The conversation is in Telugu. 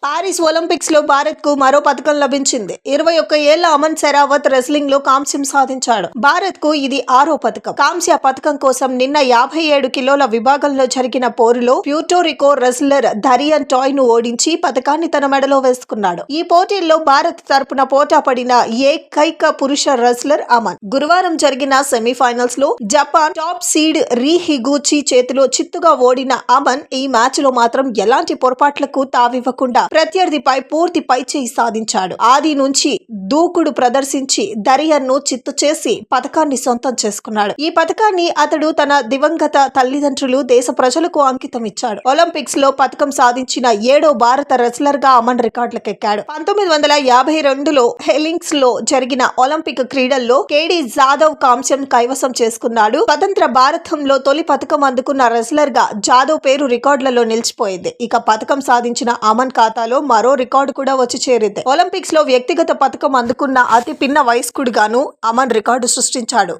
పారిస్ ఒలింపిక్స్ లో భారత్ కు మరో పథకం లభించింది. 21 ఏళ్ల అమన్ సెరావత్ రెస్లింగ్ లో కాంస్యం సాధించాడు. భారత్ కు ఇది 6వ పథకం. కాంస్య పథకం కోసం నిన్న 57 కిలోల విభాగంలో జరిగిన పోరులో ప్యూర్టోరికో రెస్లర్ ధరియన్ టాయ్ ను ఓడించి పథకాన్ని తన మెడలో వేసుకున్నాడు. ఈ పోటీల్లో భారత్ తరపున పోటా పడిన ఏకైక పురుష రెస్లర్ అమన్. గురువారం జరిగిన సెమీఫైనల్స్ లో Japan top seed Rei Higuchi చేతిలో చిత్తుగా ఓడిన అమన్ ఈ మ్యాచ్ లో మాత్రం ఎలాంటి పొరపాట్లకు తావివ్వకుండా ప్రత్యర్థిపై పూర్తి పైచేయి సాధించాడు. ఆది నుంచి దూకుడు ప్రదర్శించి ధరియన్ ను చిత్తు చేసి పథకాన్ని సొంతం చేసుకున్నాడు. ఈ పథకాన్ని అతడు తన దివంగత తల్లిదండ్రులు, దేశ ప్రజలకు అంకితం ఇచ్చాడు. ఒలింపిక్స్ లో పథకం సాధించిన 7వ భారత రెస్లర్ గా అమన్ రికార్డులకెక్కాడు. 1952లో హెలింగ్స్ లో జరిగిన ఒలింపిక్ క్రీడల్లో కేడి జాదవ్ కాంస్యం కైవసం చేసుకున్నాడు. స్వతంత్ర భారతంలో తొలి పథకం అందుకున్న రెస్లర్ గా జాదవ్ పేరు రికార్డులలో నిలిచిపోయింది. ఇక పథకం సాధించిన అమన్ ఖాతాలో మరో రికార్డు కూడా వచ్చి చేరింది. ఒలింపిక్స్ లో వ్యక్తిగత పథకం అందుకున్న అతి పిన్న వయస్కుడిగాను అమన్ రికార్డు సృష్టించాడు.